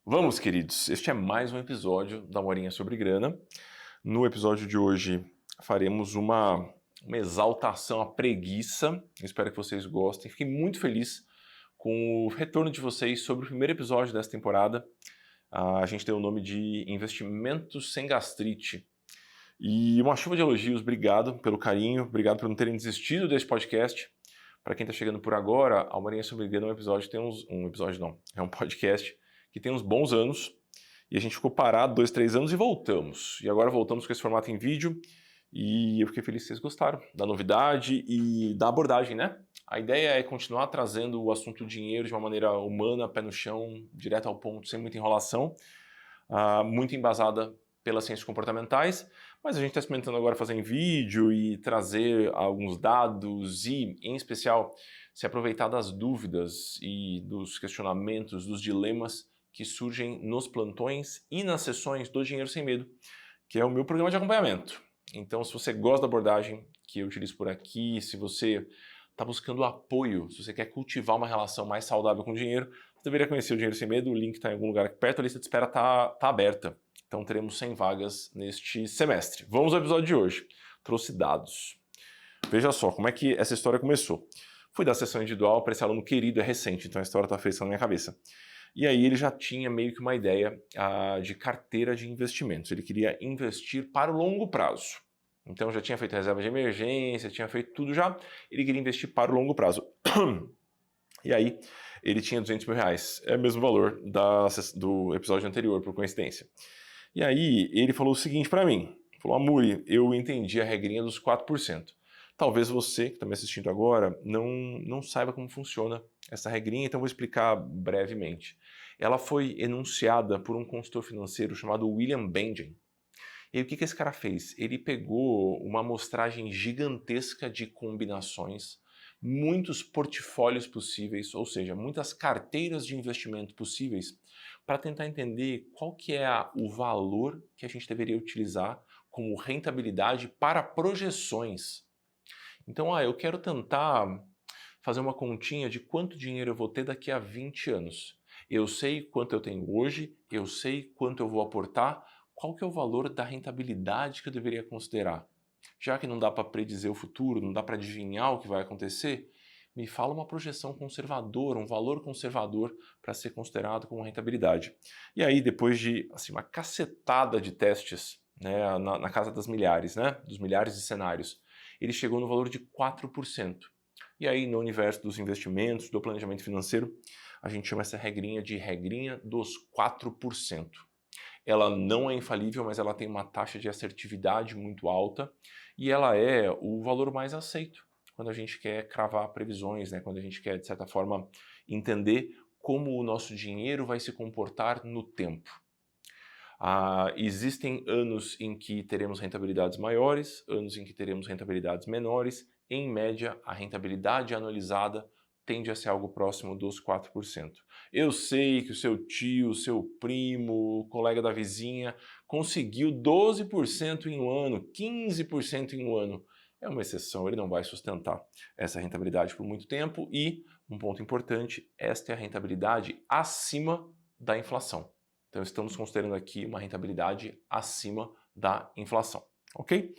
Vamos, queridos, este é mais um episódio da Morinha sobre Grana. No episódio de hoje faremos uma exaltação à preguiça. Espero que vocês gostem. Fiquei muito feliz com o retorno de vocês sobre o primeiro episódio dessa temporada. A gente deu o nome de Investimentos Sem Gastrite. E uma chuva de elogios, obrigado pelo carinho, obrigado por não terem desistido desse podcast. Para quem está chegando por agora, a Morinha sobre Grana é um podcast que tem uns bons anos, e a gente ficou parado 2, 3 anos e voltamos. E agora voltamos com esse formato em vídeo, e eu fiquei feliz que vocês gostaram da novidade e da abordagem, né? A ideia é continuar trazendo o assunto dinheiro de uma maneira humana, pé no chão, direto ao ponto, sem muita enrolação, muito embasada pelas ciências comportamentais, mas a gente está experimentando agora fazer em vídeo e trazer alguns dados e, em especial, se aproveitar das dúvidas e dos questionamentos, dos dilemas que surgem nos plantões e nas sessões do Dinheiro Sem Medo, que é o meu programa de acompanhamento. Então, se você gosta da abordagem que eu utilizo por aqui, se você está buscando apoio, se você quer cultivar uma relação mais saudável com o dinheiro, você deveria conhecer o Dinheiro Sem Medo, o link está em algum lugar aqui perto, a lista de espera está aberta. Então teremos 100 vagas neste semestre. Vamos ao episódio de hoje. Trouxe dados. Veja só como é que essa história começou. Fui dar sessão individual para esse aluno querido, é recente, então a história está fresca na minha cabeça. E aí ele já tinha meio que uma ideia de carteira de investimentos. Ele queria investir para o longo prazo. Então já tinha feito reserva de emergência, tinha feito tudo já. Ele queria investir para o longo prazo. E aí ele tinha 200 mil reais. É o mesmo valor do episódio anterior, por coincidência. E aí ele falou o seguinte para mim. Falou, Amuri, eu entendi a regrinha dos 4%. Talvez você, que está me assistindo agora, não saiba como funciona essa regrinha, então vou explicar brevemente. Ela foi enunciada por um consultor financeiro chamado William Benjamin. E aí, o que esse cara fez? Ele pegou uma amostragem gigantesca de combinações, muitos portfólios possíveis, ou seja, muitas carteiras de investimento possíveis, para tentar entender qual que é o valor que a gente deveria utilizar como rentabilidade para projeções. Então, eu quero tentar fazer uma continha de quanto dinheiro eu vou ter daqui a 20 anos. Eu sei quanto eu tenho hoje, eu sei quanto eu vou aportar, qual que é o valor da rentabilidade que eu deveria considerar? Já que não dá para predizer o futuro, não dá para adivinhar o que vai acontecer, me fala uma projeção conservadora, um valor conservador para ser considerado como rentabilidade. E aí, depois de uma cacetada de testes, né, na casa das milhares, né, dos milhares de cenários, ele chegou no valor de 4%. E aí, no universo dos investimentos, do planejamento financeiro, a gente chama essa regrinha de regrinha dos 4%. Ela não é infalível, mas ela tem uma taxa de assertividade muito alta e ela é o valor mais aceito quando a gente quer cravar previsões, né? Quando a gente quer, de certa forma, entender como o nosso dinheiro vai se comportar no tempo. Existem anos em que teremos rentabilidades maiores, anos em que teremos rentabilidades menores. Em média, a rentabilidade anualizada tende a ser algo próximo dos 4%. Eu sei que o seu tio, o seu primo, o colega da vizinha conseguiu 12% em um ano, 15% em um ano. É uma exceção, ele não vai sustentar essa rentabilidade por muito tempo e, um ponto importante, esta é a rentabilidade acima da inflação. Então estamos considerando aqui uma rentabilidade acima da inflação, ok?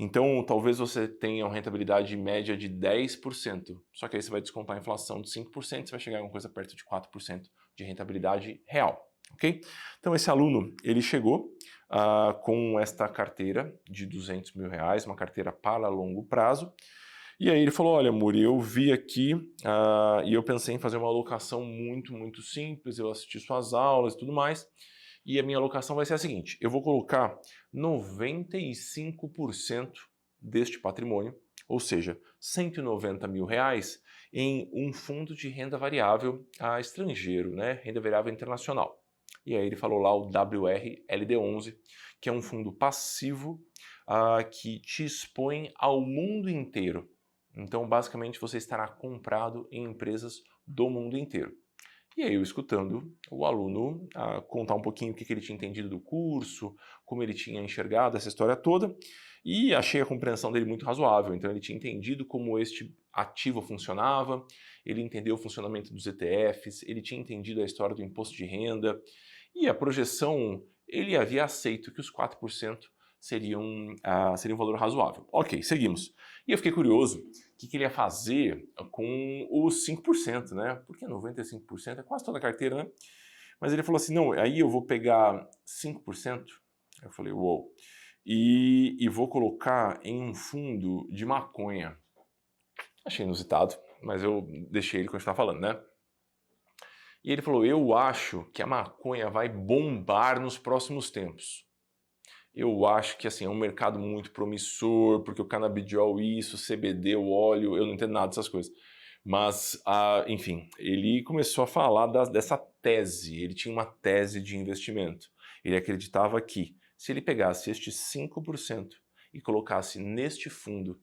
Então, talvez você tenha uma rentabilidade média de 10%, só que aí você vai descontar a inflação de 5%, você vai chegar a alguma coisa perto de 4% de rentabilidade real, ok? Então, esse aluno, ele chegou com esta carteira de 200 mil reais, uma carteira para longo prazo, e aí ele falou, olha, Muri, eu vi aqui e eu pensei em fazer uma alocação muito, muito simples, eu assisti suas aulas e tudo mais, e a minha alocação vai ser a seguinte, eu vou colocar 95% deste patrimônio, ou seja, 190 mil reais, em um fundo de renda variável estrangeiro, né? Renda variável internacional. E aí ele falou lá o WRLD11, que é um fundo passivo que te expõe ao mundo inteiro. Então, basicamente, você estará comprado em empresas do mundo inteiro. E aí eu escutando o aluno contar um pouquinho o que ele tinha entendido do curso, como ele tinha enxergado essa história toda, e achei a compreensão dele muito razoável. Então ele tinha entendido como este ativo funcionava, ele entendeu o funcionamento dos ETFs, ele tinha entendido a história do imposto de renda, E a projeção, ele havia aceito que os 4% seria um valor razoável. Ok, seguimos. E eu fiquei curioso o que ele ia fazer com os 5%, né? Porque 95% é quase toda a carteira, né? Mas ele falou assim, não, aí eu vou pegar 5%. Eu falei, uou. E vou colocar em um fundo de maconha. Achei inusitado, mas eu deixei ele continuar falando, né? E ele falou, eu acho que a maconha vai bombar nos próximos tempos. Eu acho que assim, é um mercado muito promissor, porque o canabidiol isso, CBD, o óleo, eu não entendo nada dessas coisas. Mas, enfim, ele começou a falar dessa tese, ele tinha uma tese de investimento. Ele acreditava que se ele pegasse estes 5% e colocasse neste fundo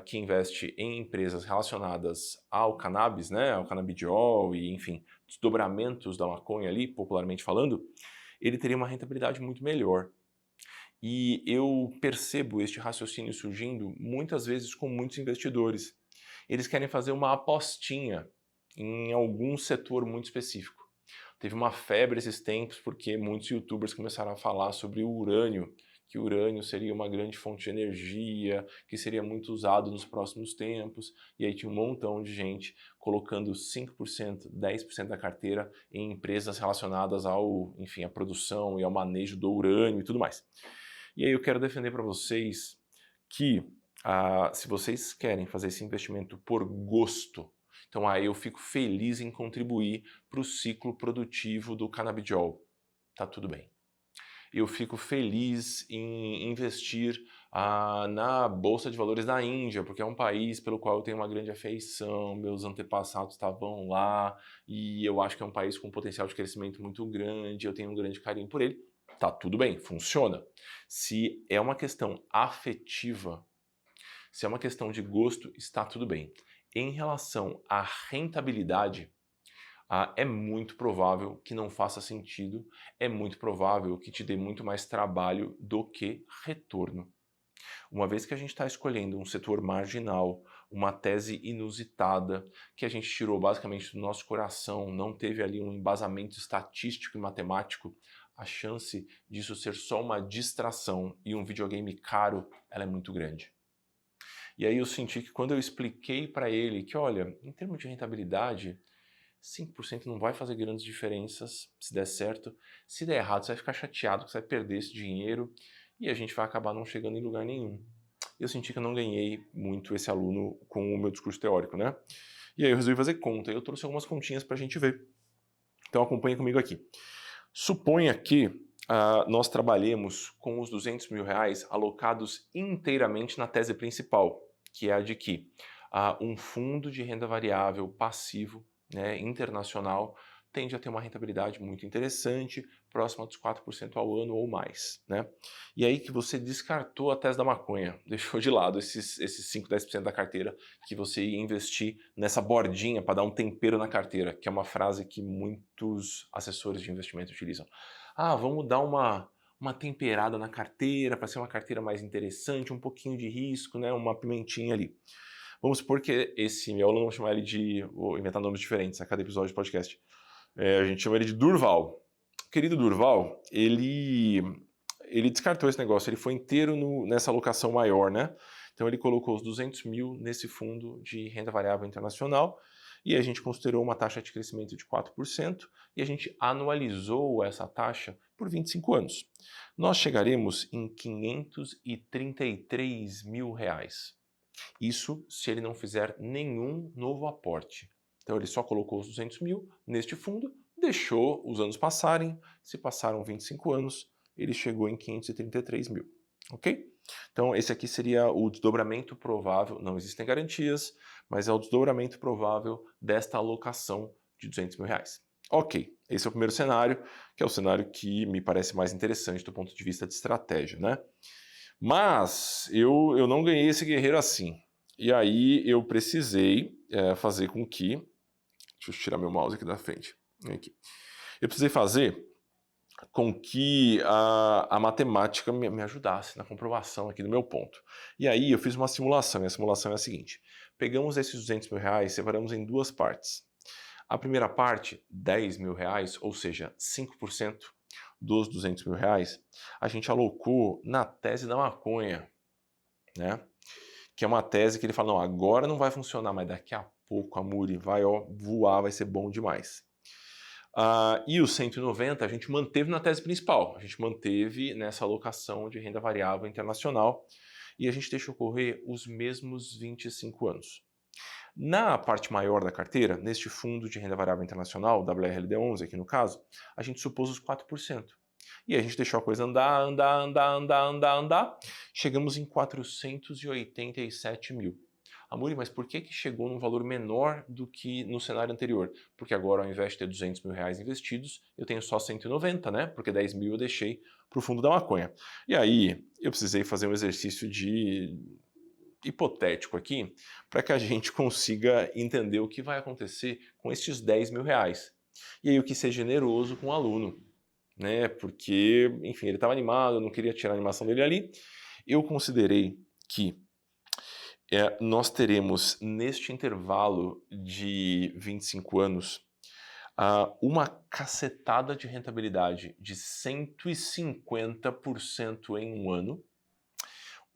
que investe em empresas relacionadas ao cannabis, né, ao canabidiol e, enfim, desdobramentos da maconha ali, popularmente falando, ele teria uma rentabilidade muito melhor. E eu percebo este raciocínio surgindo muitas vezes com muitos investidores. Eles querem fazer uma apostinha em algum setor muito específico. Teve uma febre esses tempos porque muitos youtubers começaram a falar sobre o urânio, que o urânio seria uma grande fonte de energia, que seria muito usado nos próximos tempos, e aí tinha um montão de gente colocando 5%, 10% da carteira em empresas relacionadas ao, enfim, à produção e ao manejo do urânio e tudo mais. E aí eu quero defender para vocês que se vocês querem fazer esse investimento por gosto, então aí eu fico feliz em contribuir para o ciclo produtivo do canabidiol. Tá tudo bem. Eu fico feliz em investir na Bolsa de Valores da Índia, porque é um país pelo qual eu tenho uma grande afeição, meus antepassados estavam lá, e eu acho que é um país com um potencial de crescimento muito grande, eu tenho um grande carinho por ele. Tá tudo bem, funciona. Se é uma questão afetiva, se é uma questão de gosto, está tudo bem. Em relação à rentabilidade, é muito provável que não faça sentido, é muito provável que te dê muito mais trabalho do que retorno. Uma vez que a gente está escolhendo um setor marginal, uma tese inusitada, que a gente tirou basicamente do nosso coração, não teve ali um embasamento estatístico e matemático, a chance disso ser só uma distração e um videogame caro, ela é muito grande. E aí eu senti que quando eu expliquei para ele que, olha, em termos de rentabilidade, 5% não vai fazer grandes diferenças se der certo. Se der errado, você vai ficar chateado que você vai perder esse dinheiro e a gente vai acabar não chegando em lugar nenhum. Eu senti que eu não ganhei muito esse aluno com o meu discurso teórico, né? E aí eu resolvi fazer conta. Eu trouxe algumas continhas para a gente ver. Então acompanha comigo aqui. Suponha que nós trabalhemos com os R$200 mil alocados inteiramente na tese principal, que é a de que um fundo de renda variável passivo, né, internacional, tende a ter uma rentabilidade muito interessante, próxima dos 4% ao ano ou mais, né? E aí que você descartou a tese da maconha, deixou de lado esses 5, 10% da carteira que você ia investir nessa bordinha para dar um tempero na carteira, que é uma frase que muitos assessores de investimento utilizam. Vamos dar uma temperada na carteira para ser uma carteira mais interessante, um pouquinho de risco, né? Uma pimentinha ali. Vamos supor que esse meu aluno, vamos chamar ele de... Vou inventar nomes diferentes a cada episódio de podcast. A gente chama ele de Durval. O querido Durval, ele descartou esse negócio, ele foi inteiro nessa alocação maior, né? Então ele colocou os 200 mil nesse fundo de renda variável internacional e a gente considerou uma taxa de crescimento de 4% e a gente anualizou essa taxa por 25 anos. Nós chegaremos em 533 mil reais. Isso se ele não fizer nenhum novo aporte. Então ele só colocou os 200 mil neste fundo, deixou os anos passarem, se passaram 25 anos, ele chegou em 533 mil, ok? Então esse aqui seria o desdobramento provável, não existem garantias, mas é o desdobramento provável desta alocação de 200 mil reais. Ok, esse é o primeiro cenário, que é o cenário que me parece mais interessante do ponto de vista de estratégia, né? Mas eu não ganhei esse guerreiro assim. E aí eu precisei fazer com que... Deixa eu tirar meu mouse aqui da frente. Aqui. Eu precisei fazer com que a matemática me ajudasse na comprovação aqui do meu ponto. E aí eu fiz uma simulação, e a simulação é a seguinte. Pegamos esses 200 mil reais, separamos em duas partes. A primeira parte, 10 mil reais, ou seja, 5% dos 200 mil reais, a gente alocou na tese da maconha, né? Que é uma tese que ele fala, não, agora não vai funcionar, mas daqui a pouco a Muri vai voar, vai ser bom demais. E os 190 a gente manteve na tese principal, a gente manteve nessa alocação de renda variável internacional e a gente deixou correr os mesmos 25 anos. Na parte maior da carteira, neste fundo de renda variável internacional, WRLD11 aqui no caso, a gente supôs os 4%. E a gente deixou a coisa andar. Chegamos em 487 mil. Amuri, mas por que chegou num valor menor do que no cenário anterior? Porque agora, ao invés de ter 200 mil reais investidos, eu tenho só 190, né? Porque 10 mil eu deixei para o fundo da maconha. E aí, eu precisei fazer um exercício hipotético aqui, para que a gente consiga entender o que vai acontecer com estes 10 mil reais. E aí eu quis ser generoso com o aluno, né? Porque, enfim, ele estava animado, eu não queria tirar a animação dele ali. Eu considerei que nós teremos, neste intervalo de 25 anos, uma cacetada de rentabilidade de 150% em um ano,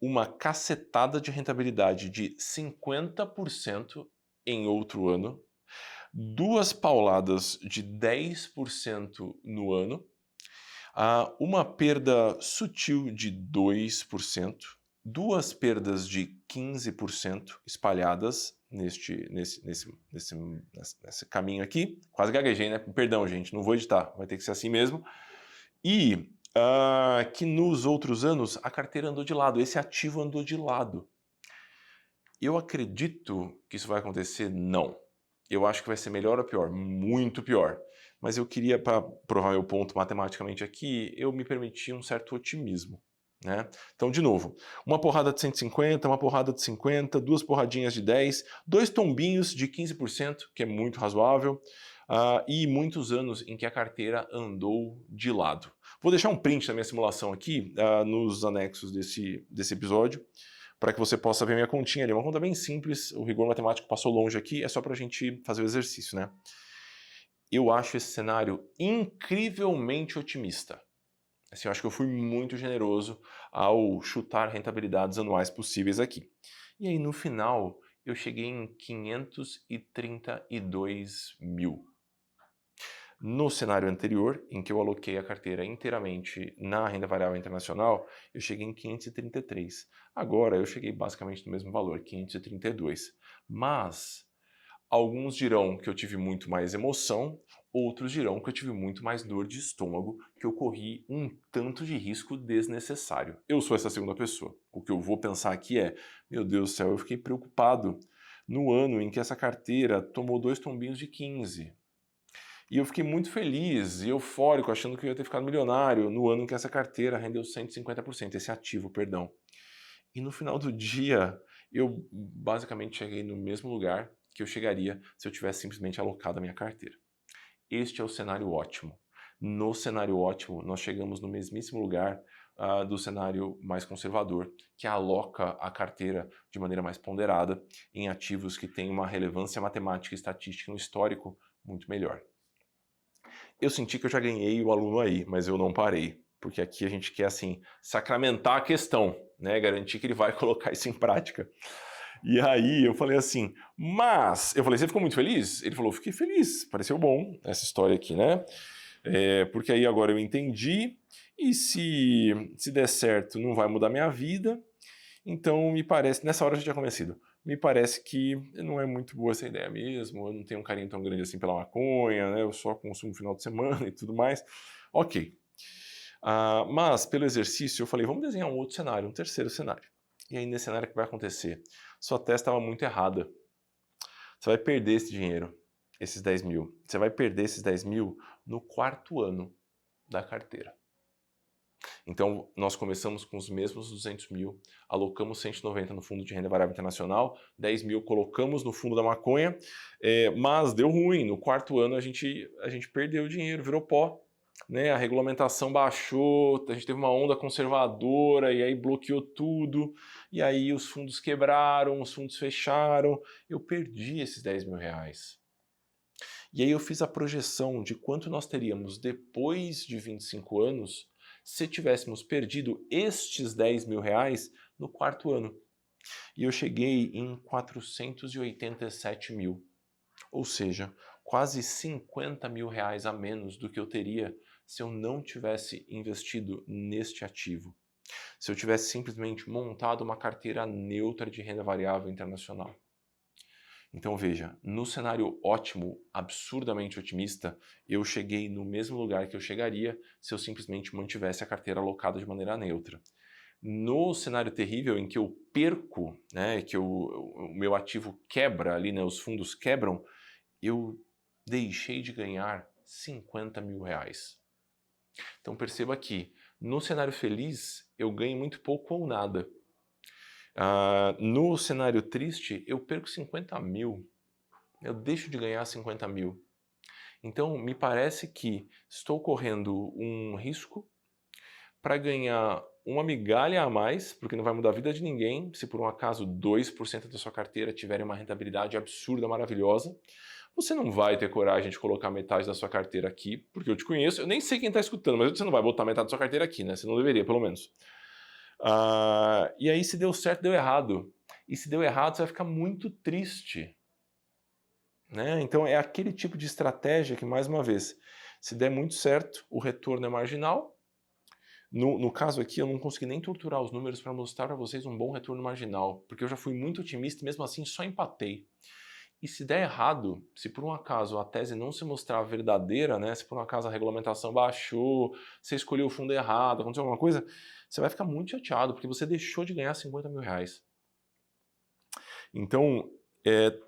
uma cacetada de rentabilidade de 50% em outro ano, duas pauladas de 10% no ano, uma perda sutil de 2%, duas perdas de 15% espalhadas nesse caminho aqui. Quase gaguejei, né? Perdão, gente, não vou editar, vai ter que ser assim mesmo. E que nos outros anos a carteira andou de lado, esse ativo andou de lado. Eu acredito que isso vai acontecer? Não. Eu acho que vai ser melhor ou pior? Muito pior. Mas eu queria, para provar meu ponto matematicamente aqui, eu me permiti um certo otimismo, né? Então, de novo, uma porrada de 150, uma porrada de 50, duas porradinhas de 10, dois tombinhos de 15%, que é muito razoável, e muitos anos em que a carteira andou de lado. Vou deixar um print da minha simulação aqui, nos anexos desse episódio, para que você possa ver minha continha ali. Uma conta bem simples, o rigor matemático passou longe aqui, é só para a gente fazer o exercício, né? Eu acho esse cenário incrivelmente otimista. Assim, eu acho que eu fui muito generoso ao chutar rentabilidades anuais possíveis aqui. E aí, no final, eu cheguei em 532 mil. No cenário anterior, em que eu aloquei a carteira inteiramente na renda variável internacional, eu cheguei em 533. Agora eu cheguei basicamente no mesmo valor, 532. Mas alguns dirão que eu tive muito mais emoção, outros dirão que eu tive muito mais dor de estômago, que eu corri um tanto de risco desnecessário. Eu sou essa segunda pessoa. O que eu vou pensar aqui é, meu Deus do céu, eu fiquei preocupado no ano em que essa carteira tomou dois tombinhos de 15. E eu fiquei muito feliz e eufórico, achando que eu ia ter ficado milionário no ano em que essa carteira rendeu 150%, esse ativo, perdão. E no final do dia, eu basicamente cheguei no mesmo lugar que eu chegaria se eu tivesse simplesmente alocado a minha carteira. Este é o cenário ótimo. No cenário ótimo, nós chegamos no mesmíssimo lugar do cenário mais conservador, que aloca a carteira de maneira mais ponderada em ativos que têm uma relevância matemática e estatística no histórico muito melhor. Eu senti que eu já ganhei o aluno aí, mas eu não parei, porque aqui a gente quer, assim, sacramentar a questão, né? Garantir que ele vai colocar isso em prática. E aí eu falei assim, mas... Eu falei, você ficou muito feliz? Ele falou, fiquei feliz, pareceu bom essa história aqui, né? Porque aí agora eu entendi, e se der certo não vai mudar minha vida, então me parece, nessa hora eu já tinha convencido, me parece que não é muito boa essa ideia mesmo, eu não tenho um carinho tão grande assim pela maconha, né? Eu só consumo no final de semana e tudo mais. Ok. Mas pelo exercício eu falei, vamos desenhar um outro cenário, um terceiro cenário. E aí nesse cenário o que vai acontecer? Sua tese estava muito errada. Você vai perder esse dinheiro, esses 10 mil. Você vai perder esses 10 mil no quarto ano da carteira. Então, nós começamos com os mesmos 200 mil, alocamos 190 no fundo de renda variável internacional, 10 mil colocamos no fundo da maconha, mas deu ruim. No quarto ano a gente perdeu o dinheiro, virou pó. Né? A regulamentação baixou, a gente teve uma onda conservadora e aí bloqueou tudo, e aí os fundos quebraram, os fundos fecharam, eu perdi esses 10 mil reais. E aí eu fiz a projeção de quanto nós teríamos depois de 25 anos se tivéssemos perdido estes 10 mil reais no quarto ano. E eu cheguei em 487 mil, ou seja, quase 50 mil reais a menos do que eu teria se eu não tivesse investido neste ativo. Se eu tivesse simplesmente montado uma carteira neutra de renda variável internacional. Então veja, no cenário ótimo, absurdamente otimista, eu cheguei no mesmo lugar que eu chegaria se eu simplesmente mantivesse a carteira alocada de maneira neutra. No cenário terrível em que eu perco, né, que o meu ativo quebra ali, né, os fundos quebram, eu deixei de ganhar 50 mil reais. Então perceba que no cenário feliz eu ganho muito pouco ou nada. No cenário triste eu perco 50 mil, eu deixo de ganhar 50 mil. Então me parece que estou correndo um risco para ganhar uma migalha a mais, porque não vai mudar a vida de ninguém, se por um acaso 2% da sua carteira tiverem uma rentabilidade absurda, maravilhosa. Você não vai ter coragem de colocar metade da sua carteira aqui, porque eu te conheço, eu nem sei quem está escutando, mas você não vai botar metade da sua carteira aqui, né? Você não deveria, pelo menos. E aí, se deu certo, deu errado. E se deu errado, você vai ficar muito triste. Né? Então, é aquele tipo de estratégia que, mais uma vez, se der muito certo, o retorno é marginal. No caso aqui, eu não consegui nem torturar os números para mostrar para vocês um bom retorno marginal, porque eu já fui muito otimista e mesmo assim só empatei. E se der errado, se por um acaso a tese não se mostrar verdadeira, né, se por um acaso a regulamentação baixou, você escolheu o fundo errado, aconteceu alguma coisa, você vai ficar muito chateado, porque você deixou de ganhar 50 mil reais. Então,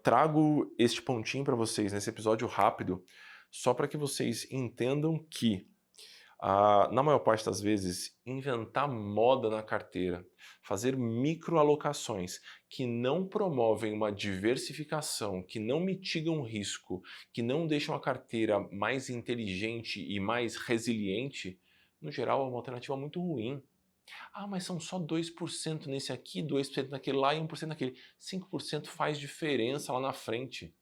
trago este pontinho para vocês nesse episódio rápido, só para que vocês entendam que na maior parte das vezes, inventar moda na carteira, fazer microalocações que não promovem uma diversificação, que não mitigam risco, que não deixam a carteira mais inteligente e mais resiliente, no geral é uma alternativa muito ruim. Mas são só 2% nesse aqui, 2% naquele lá e 1% naquele. 5% faz diferença lá na frente.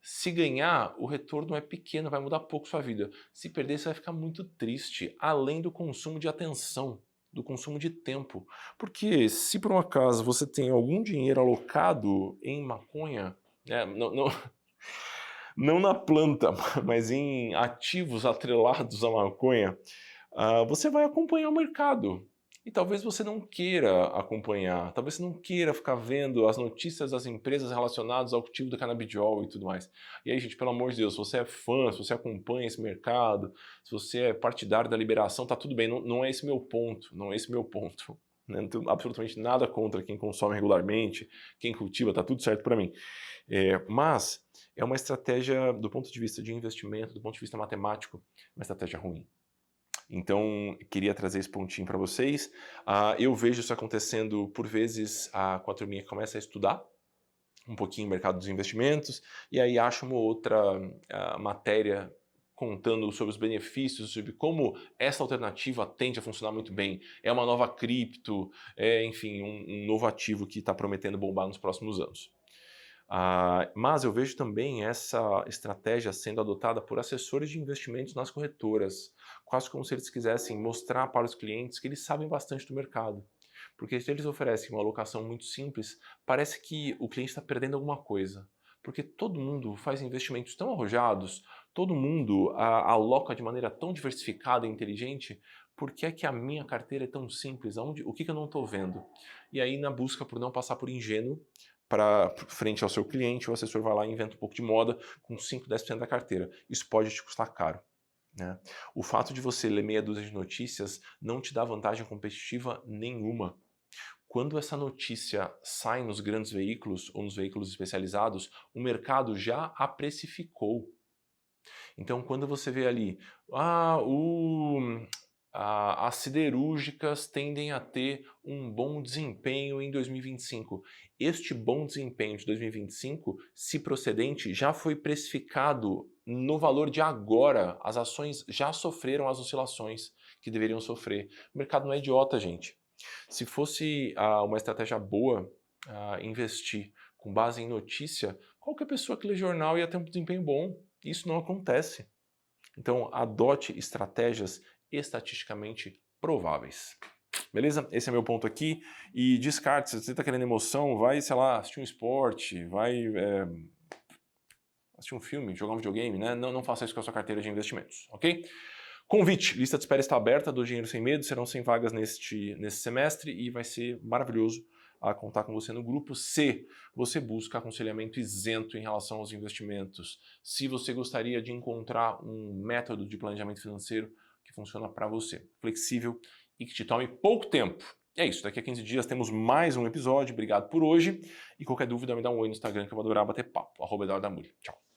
Se ganhar, o retorno é pequeno, vai mudar pouco sua vida. Se perder, você vai ficar muito triste, além do consumo de atenção, do consumo de tempo. Porque se por um acaso você tem algum dinheiro alocado em maconha, não na planta, mas em ativos atrelados à maconha, você vai acompanhar o mercado. E talvez você não queira acompanhar, talvez você não queira ficar vendo as notícias das empresas relacionadas ao cultivo do canabidiol e tudo mais. E aí, gente, pelo amor de Deus, se você é fã, se você acompanha esse mercado, se você é partidário da liberação, tá tudo bem, não é esse meu ponto, não é esse meu ponto. Né? Não tenho absolutamente nada contra quem consome regularmente, quem cultiva, tá tudo certo para mim. Mas é uma estratégia, do ponto de vista de investimento, do ponto de vista matemático, uma estratégia ruim. Então, queria trazer esse pontinho para vocês. Eu vejo isso acontecendo, por vezes, com a turminha que começa a estudar um pouquinho o mercado dos investimentos, e aí acha uma outra matéria contando sobre os benefícios, sobre como essa alternativa tende a funcionar muito bem. É uma nova cripto, enfim, um novo ativo que está prometendo bombar nos próximos anos. Mas eu vejo também essa estratégia sendo adotada por assessores de investimentos nas corretoras, quase como se eles quisessem mostrar para os clientes que eles sabem bastante do mercado. Porque se eles oferecem uma alocação muito simples, parece que o cliente está perdendo alguma coisa. Porque todo mundo faz investimentos tão arrojados, todo mundo aloca de maneira tão diversificada e inteligente, por que é que a minha carteira é tão simples? O que eu não estou vendo? E aí, na busca por não passar por ingênuo, frente ao seu cliente, o assessor vai lá e inventa um pouco de moda com 5, 10% da carteira. Isso pode te custar caro. Né? O fato de você ler meia dúzia de notícias não te dá vantagem competitiva nenhuma. Quando essa notícia sai nos grandes veículos ou nos veículos especializados, o mercado já a precificou. Então, quando você vê ali, as siderúrgicas tendem a ter um bom desempenho em 2025. Este bom desempenho de 2025, se procedente, já foi precificado no valor de agora. As ações já sofreram as oscilações que deveriam sofrer. O mercado não é idiota, gente. Se fosse uma estratégia boa investir com base em notícia, qualquer pessoa que lê jornal ia ter um desempenho bom. Isso não acontece. Então, adote estratégias estatisticamente prováveis. Beleza? Esse é meu ponto aqui. E descarte, se você está querendo emoção, vai, sei lá, assistir um esporte, vai assistir um filme, jogar um videogame, né? Não faça isso com a sua carteira de investimentos, ok? Convite, lista de espera está aberta, do Dinheiro Sem Medo, serão 100 vagas nesse semestre e vai ser maravilhoso a contar com você no grupo. Se você busca aconselhamento isento em relação aos investimentos, se você gostaria de encontrar um método de planejamento financeiro que funciona para você, flexível e que te tome pouco tempo. É isso, daqui a 15 dias temos mais um episódio. Obrigado por hoje e qualquer dúvida me dá um oi no Instagram que eu vou adorar bater papo, @EduardoAmuri. Tchau.